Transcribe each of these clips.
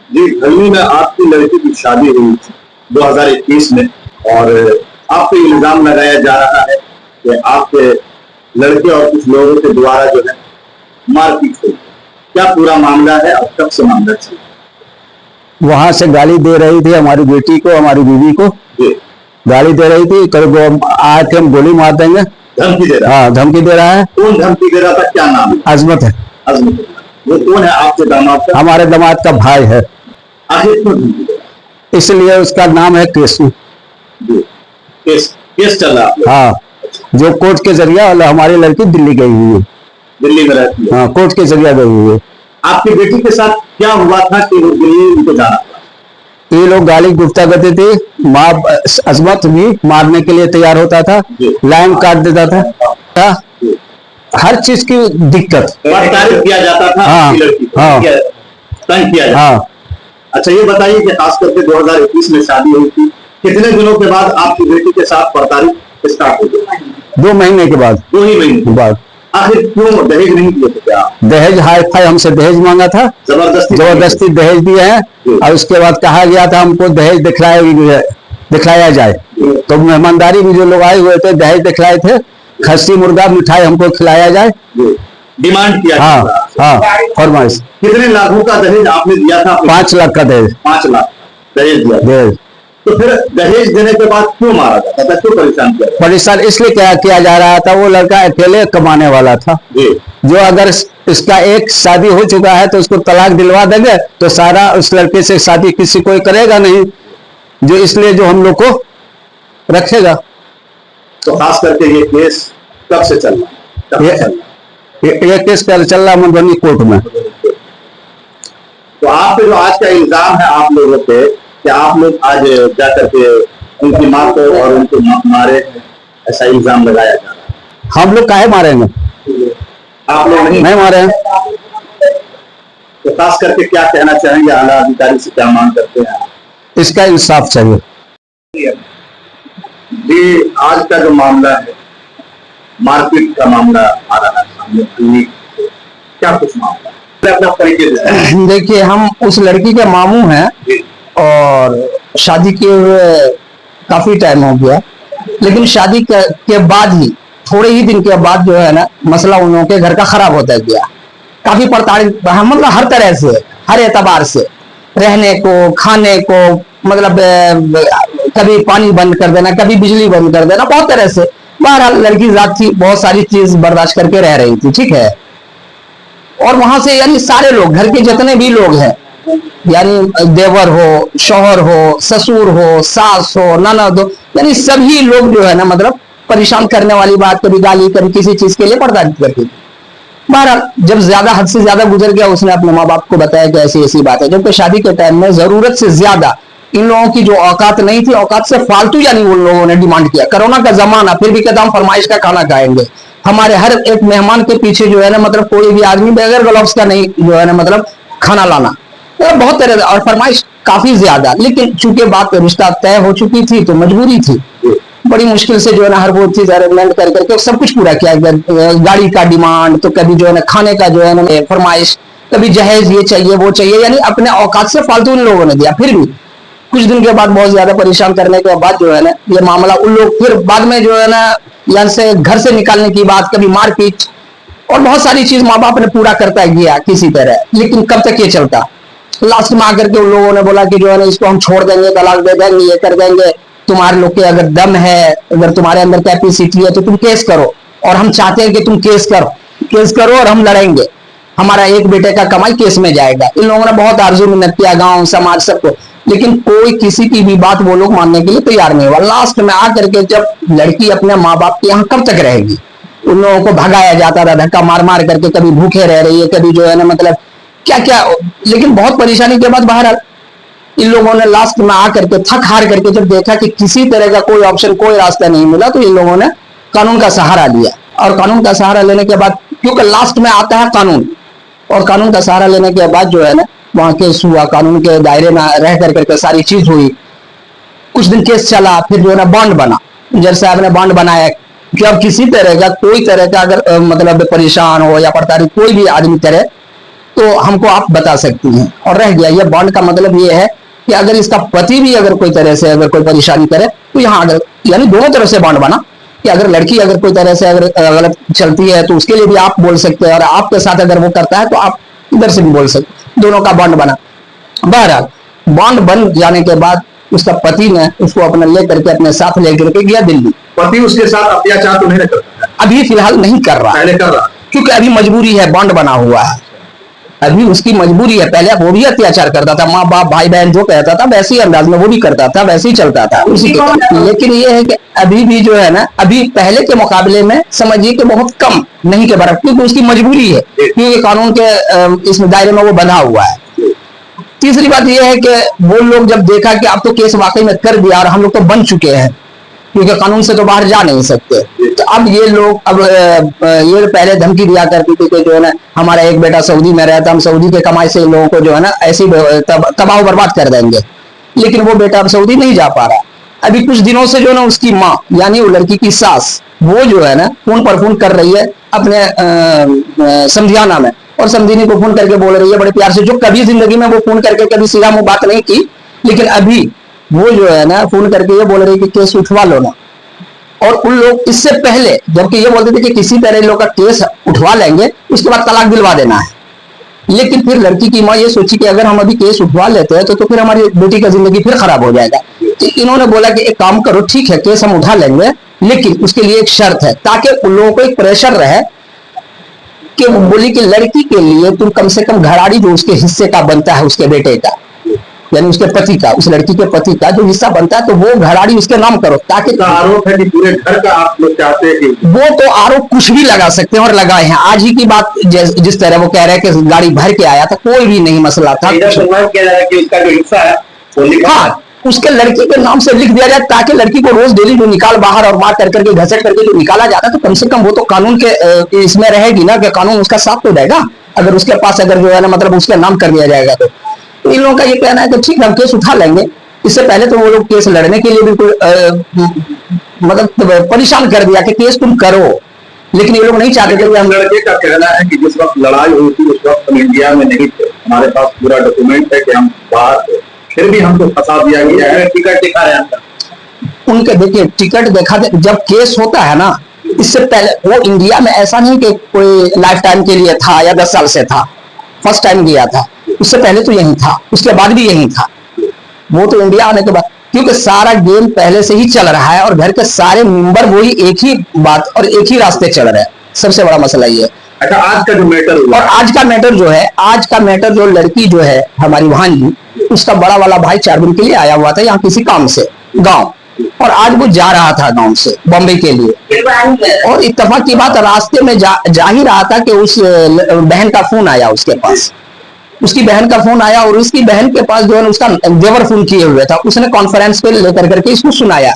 जी, धर्मी में आपकी लड़की की शादी हुई थी 2021 में, और आप पे इल्जाम लगाया जा रहा है कि आपके लड़के और कुछ लोगों के द्वारा जो है मारपीट हुई। क्या पूरा मामला है और कब से मामला चल? वहां से गाली दे रही थी हमारी बेटी को, हमारी बीवी को गाली दे रही थी। कल वो आए थे, हम गोली मार देंगे, धमकी दे रहा है? हाँ, धमकी दे रहा है। कौन धमकी दे रहा था, क्या नाम है? अजमत है। अजमत। वो कौन है आपके दामाद का? हमारे दामाद का भाई है। आखिर क्यों धमकी दे रहा है? इसलिए उसका नाम है कृष्ण। केस चल रहा है? हाँ, जो कोर्ट के जरिए हमारी लड़की दिल्ली गई हुई है। दिल्ली में रहती है? हाँ, कोर्ट के जरिए गई हुई है। आपकी बेटी के साथ क्या हुआ था कि वो दिल्ली उनको जाना था? ये लोग गाली गुफ्ता करते थे। माँ अजमत भी मारने के लिए तैयार होता था, लाइन काट देता था, हर चीज की दिक्कत। तारीफ किया जाता था? हाँ, लड़की हाँ, तंग किया जाता। हाँ। अच्छा, ये बताइए कि खास करके 2021 में शादी हुई थी, कितने दिनों के बाद आपकी बेटी के साथ प्रताड़ित स्टार्ट हो गई? 2 महीने के बाद। 2 ही महीने के बाद। आखिर क्यों दहेज नहीं दिए थे? क्या दहेज हाई फाई हमसे दहेज मांगा था, जबरदस्ती दहेज दिए हैं। और उसके बाद कहा गया था हमको दहेज दिखलाया जाए। तो मेहमानदारी में जो लोग आए हुए थे दहेज दिखलाए थे, खस्सी मुर्गा मिठाई हमको खिलाया जाए, डिमांड किया। हाँ, हाँ, फरमाइश। कितने लाखों का दहेज आपने दिया था? 5 लाख का दहेज। 5 लाख दहेज दिया। दहेज तो फिर दहेज देने के बाद क्यों मारा जाता था, क्यों परेशान किया? परेशान इसलिए क्या किया जा रहा था, वो लड़का अकेले कमाने वाला था। जो अगर इसका एक शादी हो चुका है तो उसको तलाक दिलवा देंगे तो सारा उस लड़के से शादी किसी कोई करेगा नहीं, जो इसलिए जो हम लोग को रखेगा। तो खास करके ये केस कब से चल रहा है? ये केस चल रहा मधुबनी कोर्ट में। तो आप पे जो आज का इल्जाम है आप लोगों पे कि आप लोग आज जा करके उनकी मां को और उनको मारे, ऐसा इल्जाम लगाया जा रहा है। हम लोग काहे मारेंगे? आप लोग नहीं मारे हैं। तो खास करके क्या कहना चाहेंगे, आला अधिकारी से क्या मांग करते हैं? इसका इंसाफ चाहिए। जी, आज का जो मामला है, मारपीट का मामला आ रहा है सामने, क्या कुछ मामला है? अपना परिचय देखिए, हम उस लड़की के मामू हैं और शादी किए हुए काफी टाइम हो गया, लेकिन शादी के बाद ही थोड़े ही दिन के बाद जो है ना मसला उन लोगों के घर का खराब होता गया। काफी प्रताड़ित, मतलब हर तरह से, हर एतबार से, रहने को, खाने को, मतलब कभी पानी बंद कर देना, कभी बिजली बंद कर देना, बहुत तरह से। बहरहाल लड़की जात थी, बहुत सारी चीज बर्दाश्त करके रह रही थी, ठीक है। और वहां से यानी सारे लोग, घर के जितने भी लोग हैं, यानी देवर हो, शौहर हो, ससुर हो, सास हो, ननद हो, यानी सभी लोग जो है ना मतलब परेशान करने वाली बात, कभी गाली, कभी किसी चीज के लिए प्रताड़ित करती थी। बहरहाल जब ज्यादा हद से ज्यादा गुजर गया, उसने अपने माँ बाप को बताया कि ऐसी ऐसी बात है। जबकि शादी के टाइम में जरूरत से ज्यादा इन लोगों की जो औकात नहीं थी, औकात से फालतू यानी उन लोगों ने डिमांड किया। कोरोना का जमाना, फिर भी कहता हम फरमाइश का खाना खाएंगे। हमारे हर एक मेहमान के पीछे जो है ना मतलब कोई भी आदमी बगैर ग्लव्स का नहीं जो है ना मतलब खाना लाना, तो बहुत तरह और फरमाइश काफी ज्यादा। लेकिन चूंकि बात रिश्ता तय हो चुकी थी तो मजबूरी थी, बड़ी मुश्किल से जो है ना हर वो चीज अरेंजमेंट कर करके सब कुछ पूरा किया। गाड़ी का डिमांड, तो कभी जो है ना खाने का जो है ना फरमाइश, कभी जहेज ये चाहिए वो चाहिए, यानी अपने औकात से फालतू इन लोगों ने दिया। फिर भी कुछ दिन के बाद बहुत ज्यादा परेशान करने के बाद जो है ना ये मामला उन लोग फिर बाद में जो है ना यहाँ से घर से निकालने की बात, कभी मारपीट और बहुत सारी चीज माँ बाप ने पूरा करता गया किसी तरह। लेकिन कब तक ये चलता? लास्ट में आकर के उन लोगों ने बोला कि जो है ना इसको हम छोड़ देंगे, तलाक दे देंगे, ये कर देंगे। तुम्हारे लोग के अगर दम है, अगर तुम्हारे अंदर कैपेसिटी है तो तुम केस करो, और हम चाहते हैं कि तुम केस करो और हम लड़ेंगे। हमारा एक बेटे का कमाई केस में जाएगा। इन लोगों ने बहुत आरजू मिन्नत किया, गांव समाज सबको, लेकिन कोई किसी की भी बात वो लोग मानने के लिए तैयार नहीं हुआ। लास्ट में आकर के जब लड़की अपने माँ बाप के यहाँ कब तक रहेगी, उन लोगों को भगाया जाता था धक्का मार मार करके, कभी भूखे रह रही है, कभी जो है ना मतलब क्या क्या। लेकिन बहुत परेशानी के बाद बहरहाल इन लोगों ने लास्ट में आकर के थक हार करके जब देखा कि किसी तरह का कोई ऑप्शन, कोई रास्ता नहीं मिला, तो इन लोगों ने कानून का सहारा लिया। और कानून का सहारा लेने के बाद, क्योंकि लास्ट में आता है कानून, और कानून का सहारा लेने के बाद जो है ना वहां केस हुआ, कानून के दायरे में रह करके सारी चीज हुई। कुछ दिन केस चला, फिर जो है ना बॉन्ड बना, जज साहब ने बॉन्ड बनाया कि अब किसी तरह का कोई तरह का अगर मतलब परेशान हो या प्रताड़ित कोई भी आदमी करे तो हमको आप बता सकती हैं। और रह गया ये बॉन्ड का मतलब ये है कि अगर इसका पति भी अगर कोई तरह से अगर कोई परेशानी करे तो यहाँ अगर यानी दोनों तरफ से बॉन्ड बना कि अगर लड़की अगर कोई तरह से अगर गलत चलती है तो उसके लिए भी आप बोल सकते हैं, और आपके साथ अगर वो करता है तो आप इधर से भी बोल सकते, दोनों का बॉन्ड बना। बहरहाल बॉन्ड बन जाने के बाद उसका पति ने उसको अपना लेकर के अपने साथ लेकर के गया दिल्ली। पति उसके साथ अत्याचार तो नहीं करता? अभी फिलहाल नहीं कर रहा, पहले कर रहा, क्योंकि अभी मजबूरी है, बॉन्ड बना हुआ है, अभी उसकी मजबूरी है। पहले वो भी अत्याचार करता था, माँ बाप भाई बहन जो कहता था वैसे ही अंदाज में वो भी करता था, वैसे ही चलता था उसी के। लेकिन ये है कि अभी भी जो है ना, अभी पहले के मुकाबले में समझिए कि बहुत कम, नहीं के बराबर, क्योंकि उसकी मजबूरी है, क्योंकि कानून के इस दायरे में वो बंधा हुआ है। तीसरी बात यह है कि वो लोग जब देखा कि आप तो केस वाकई में कर दिया और हम लोग तो बन चुके हैं, क्योंकि कानून से तो बाहर जा नहीं सकते, तो अब ये लोग अब ये पहले धमकी दिया करती थी कि जो है ना हमारा एक बेटा सऊदी में रहता, हम सऊदी के कमाई से लोगों को जो है ना ऐसी तबाह बर्बाद कर देंगे। लेकिन वो बेटा अब सऊदी नहीं जा पा रहा। अभी कुछ दिनों से जो है ना उसकी माँ यानी वो लड़की की सास, वो जो है ना फोन पर फोन कर रही है अपने समझियाना में, और समझिनी को फोन करके बोल रही है बड़े प्यार से, जो कभी जिंदगी में वो फोन करके कभी सीधा मुंह बात नहीं की, लेकिन अभी वो जो है ना फोन करके ये बोल रही है कि केस उठवा लो ना। और उन लोग इससे पहले जबकि ये बोलते थे कि किसी तरह लोग का केस उठवा लेंगे, उसके बाद तलाक दिलवा देना है, लेकिन फिर लड़की की माँ ये सोची कि अगर हम अभी केस उठवा लेते हैं तो फिर हमारी बेटी का जिंदगी फिर खराब हो जाएगा। तो इन्होंने बोला कि एक काम करो, ठीक है केस हम उठा लेंगे, लेकिन उसके लिए एक शर्त है, ताकि उन लोगों को एक प्रेशर रहे कि वो बोली कि लड़की के लिए तुम कम से कम घराड़ी जो उसके हिस्से का बनता है, उसके बेटे का यानी उसके पति का, उस लड़की के पति का जो हिस्सा बनता है, तो वो घराड़ी उसके नाम करो, ताकि आरोप है कि पूरे घर का आप लोग चाहते हैं कि वो तो आरोप कुछ भी लगा सकते हैं और लगाए हैं। आज ही की बात जिस तरह वो कह रहे हैं कि गाड़ी भर के आया था, कोई भी नहीं मसला था, किया जा रहा है कि उसका जो हिस्सा है वो हाँ उसके लड़की के नाम से लिख दिया जाए, ताकि लड़की को रोज डेली जो निकाल बाहर और मार कर करके घसट करके जो निकाला जाता है, तो कम से कम वो तो कानून के इसमें रहेगी ना, कि कानून उसका साथ तो देगा। अगर उसके पास अगर जो है ना मतलब उसका नाम कर दिया जाएगा तो इन लोगों का ये कहना है कि ठीक है हम केस उठा लेंगे। इससे पहले तो वो लोग केस लड़ने के लिए बिल्कुल मतलब परेशान कर दिया कि केस तुम करो, लेकिन ये लोग नहीं चाहते थे। हम लड़के का कहना है कि जिस वक्त लड़ाई हुई थी उस वक्त हम इंडिया में नहीं थे, हमारे पास पूरा डॉक्यूमेंट है कि हम बाहर थे, फिर भी हमको फंसा दिया गया है। टिकट दिखा रहे हैं उनके, देखिए टिकट देखा जब केस होता है ना, इससे पहले वो इंडिया में ऐसा नहीं कि कोई लाइफ टाइम के लिए था या 10 साल से था, फर्स्ट टाइम गया था, उससे पहले तो यही था, उसके बाद भी यही था। वो तो इंडिया आने के बाद, क्योंकि सारा गेम पहले से ही चल रहा है और घर के सारे मेंबर वही एक ही बात और एक ही रास्ते चल रहे हैं। सबसे बड़ा मसला ये है। अच्छा, आज का जो मैटर हुआ, और आज का मैटर जो है, आज का मैटर जो लड़की जो है हमारी भांजी, उसका बड़ा वाला भाई 4 दिन के लिए आया हुआ था यहाँ किसी काम से गांव, और आज वो जा रहा था गांव से बॉम्बे के लिए, और इत्तेफाक की बात रास्ते में जा ही रहा था कि उस बहन का फोन आया उसके पास, उसकी बहन का फोन आया, और उसकी बहन के पास जो है उसका देवर फोन किए हुए था, उसने कॉन्फ्रेंस पे लेकर करके इसको सुनाया।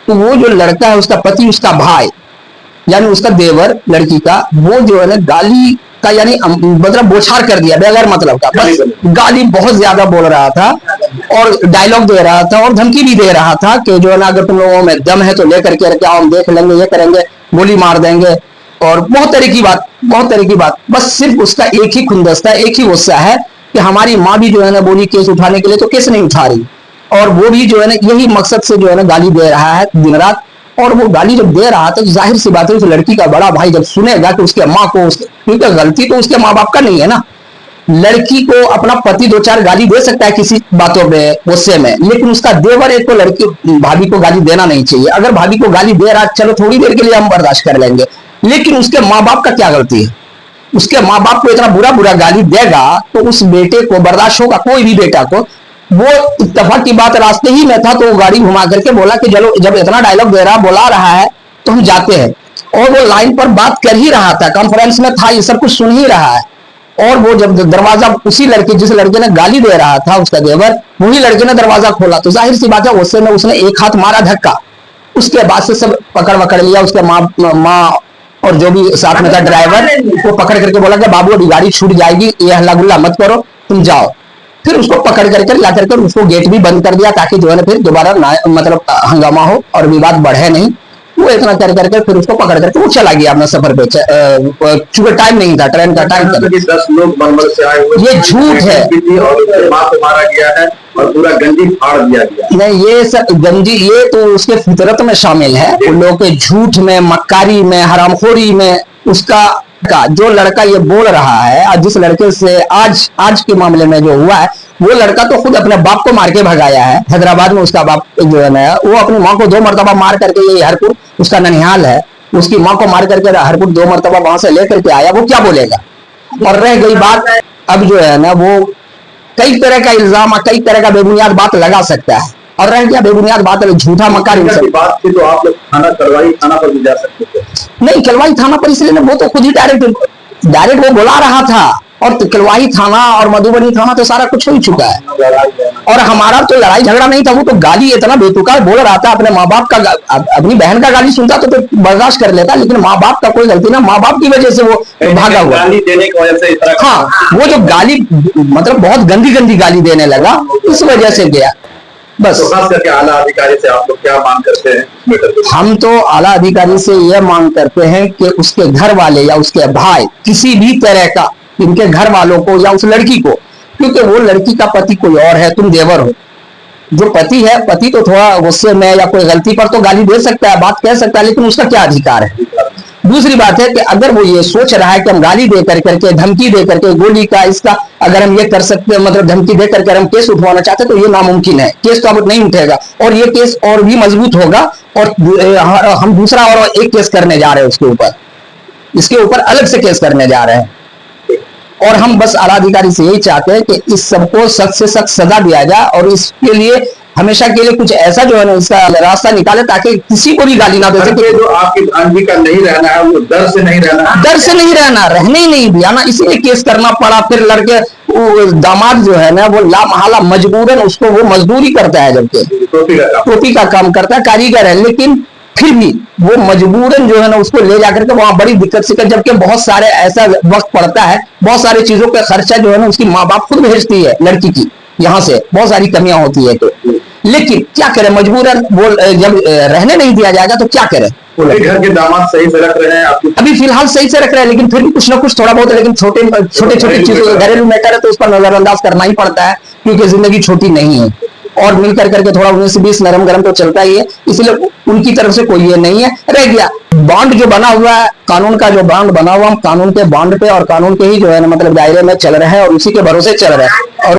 तो वो जो लड़का है उसका पति, उसका भाई यानी उसका देवर लड़की का, वो जो है ना गाली का यानी मतलब बोछार कर दिया बगैर मतलब का, बस गाली बहुत ज्यादा बोल रहा था और डायलॉग दे रहा था और धमकी भी दे रहा था कि जो है ना अगर तुम लोगों में दम है तो लेकर के रखे आओ, हम देख लेंगे, ये करेंगे, गोली मार देंगे, और बहुत तरह की बात, बहुत तरह की बात। बस सिर्फ उसका एक ही खुंदस्ता, एक ही गुस्सा है कि हमारी माँ भी जो है ना बोली केस उठाने के लिए, तो केस नहीं उठा रही, और वो भी जो है ना यही मकसद से जो है ना गाली दे रहा है दिन रात। और वो गाली जब दे रहा था तो जाहिर सी बात है उस लड़की का बड़ा भाई जब सुनेगा कि उसके माँ को, क्योंकि गलती तो उसके माँ बाप का नहीं है ना, लड़की को अपना पति 2-4 गाली दे सकता है किसी बातों पे गुस्से में, लेकिन उसका देवर एक को लड़की भाभी को गाली देना नहीं चाहिए। अगर भाभी को गाली दे रहा, चलो थोड़ी देर के लिए हम बर्दाश्त कर लेंगे, लेकिन उसके माँ बाप का क्या गलती है? उसके माँ बाप को इतना बुरा बुरा गाली देगा तो उस बेटे को बर्दाश्त होगा? कोई भी बेटा को। वो इत्तेफाक की बात रास्ते ही में था तो वो गाड़ी घुमा करके बोला कि चलो जब इतना डायलॉग दे रहा, बुला रहा है तो हम जाते हैं, और वो लाइन पर बात कर ही रहा था, कॉन्फ्रेंस में था, ये सब कुछ सुन ही रहा है। और वो जब दरवाजा, उसी लड़के जिस लड़के ने गाली दे रहा था उसका देवर, वही लड़के ने दरवाजा खोला, तो जाहिर सी बात है उससे में उसने एक हाथ मारा धक्का, उसके बाद से सब पकड़ लिया, उसके माँ और जो भी साथ में था ड्राइवर, वो पकड़ करके बोला कि बाबू अभी गाड़ी छूट जाएगी, ये हल्ला गुल्ला मत करो, तुम जाओ। फिर उसको पकड़ करके ला करके उसको गेट भी बंद कर दिया ताकि जो है ना फिर दोबारा मतलब हंगामा हो और विवाद बढ़े नहीं। वो इतना कर करके फिर उसको पकड़ करके वो चला गया अपना सफर पे, चूंकि टाइम नहीं था, ट्रेन का टाइम था। 10 लोग मनमल से आए हुए, ये झूठ है। और उसके मां को मारा गया है और पूरा गंजी फाड़ दिया गया। नहीं, ये सब गंजी ये तो उसके फितरत में शामिल है। उन लोगों के झूठ में, मक्कारी में, हरामखोरी में उसका जो लड़का ये बोल रहा है, और जिस लड़के से आज के मामले में जो हुआ है, वो लड़का तो खुद अपने बाप को मार के भगाया है। हैदराबाद में उसका बाप जो है ना, वो अपनी माँ को 2 मरतबा मार करके, ये हरपुर उसका ननिहाल है, उसकी माँ को मार करके हरपुर 2 मरतबा वहां से लेकर के आया। वो क्या बोलेगा? और रह गई बात, अब जो है ना वो कई तरह का इल्जाम, कई तरह का बेबुनियाद बात लगा सकता है, और रह गया बेबुनियाद बात, झूठा मकार बात थी तो आप लोग थाना कलवाई थाना पर भी जा सकते थे। नहीं, कलवाई थाना पर इसलिए वो तो खुद ही डायरेक्ट वो बुला रहा था, और तो कलवाई थाना और मधुबनी थाना तो सारा कुछ हो ही चुका है। और हमारा तो लड़ाई झगड़ा नहीं था, वो तो गाली इतना बेतुका बोल रहा था, अपने माँ बाप का, अपनी बहन का गाली सुनता तो बर्दाश्त कर लेता, लेकिन माँ बाप का कोई गलती ना, माँ बाप की वजह से वो भागा हुआ। गाली देने की वजह से हाँ, वो जो गाली मतलब बहुत गंदी गाली देने लगा, इस वजह से गया बस। तो खास करके आला अधिकारी से आप लोग क्या मांग करते हैं? हम तो आला अधिकारी से यह मांग करते हैं कि उसके घर वाले या उसके भाई, किसी भी तरह का, इनके घर वालों को या उस लड़की को, क्योंकि वो लड़की का पति कोई और है, तुम देवर हो। जो पति है, पति तो थोड़ा गुस्से में या कोई गलती पर तो गाली दे सकता है, बात कह सकता है, लेकिन उसका क्या अधिकार है? दूसरी बात है कि अगर वो ये सोच रहा है कि हम गाली दे करके, धमकी दे करके, गोली का इसका अगर हम ये कर सकते हैं, मतलब धमकी दे करके हम केस उठवाना चाहते हैं, तो ये नामुमकिन है। केस तो अब नहीं उठेगा, और ये केस और भी मजबूत होगा, और हम दूसरा और एक केस करने जा रहे हैं उसके ऊपर, इसके ऊपर अलग से केस करने जा रहे हैं। और हम बस आला अधिकारी से यही चाहते हैं कि इस सबको सख्त से सख्त सजा दिया जाए, और इसके लिए हमेशा के लिए कुछ ऐसा जो है ना, इसका रास्ता निकाले, ताकि किसी को भी गाली ना दे सके। जो आपकी भांजी का नहीं रहना है, वो डर से नहीं रहना है, डर से नहीं रहना, रहने ही नहीं दिया ना, इसीलिए केस करना पड़ा। फिर लड़के दामाद जो है ना, वो लामहला मजबूरन उसको, वो मजदूरी करता है, जबकि टोपी का काम करता है, कारीगर है, लेकिन फिर भी वो मजबूरन जो है ना उसको ले जाकर के वहां बड़ी दिक्कत से, जबकि बहुत सारे ऐसा वक्त पड़ता है, बहुत सारी चीजों का खर्चा जो है ना उसकी माँ बाप खुद भेजती है लड़की की, यहाँ से बहुत सारी कमियां होती है। तो लेकिन क्या करें, मजबूरन वो जब रहने नहीं दिया जाएगा तो क्या करें? घर के दामाद सही से रख रहे हैं आपको? अभी फिलहाल सही से रख रहे हैं, लेकिन फिर भी कुछ ना कुछ थोड़ा बहुत, लेकिन छोटे चीजों, घरेलू मैटर है तो उस पर नजरअंदाज करना ही पड़ता है, क्योंकि जिंदगी छोटी नहीं है, और मिलकर करके थोड़ा 19-20 नरम गरम तो चलता ही है। इसलिए उनकी तरफ से कोई ये नहीं है। रह गया बॉन्ड जो बना हुआ है, कानून का जो बॉन्ड बना हुआ, हम कानून के बॉन्ड पे और कानून के ही जो है ना मतलब दायरे में चल रहे हैं, और उसी के भरोसे चल रहे हैं। और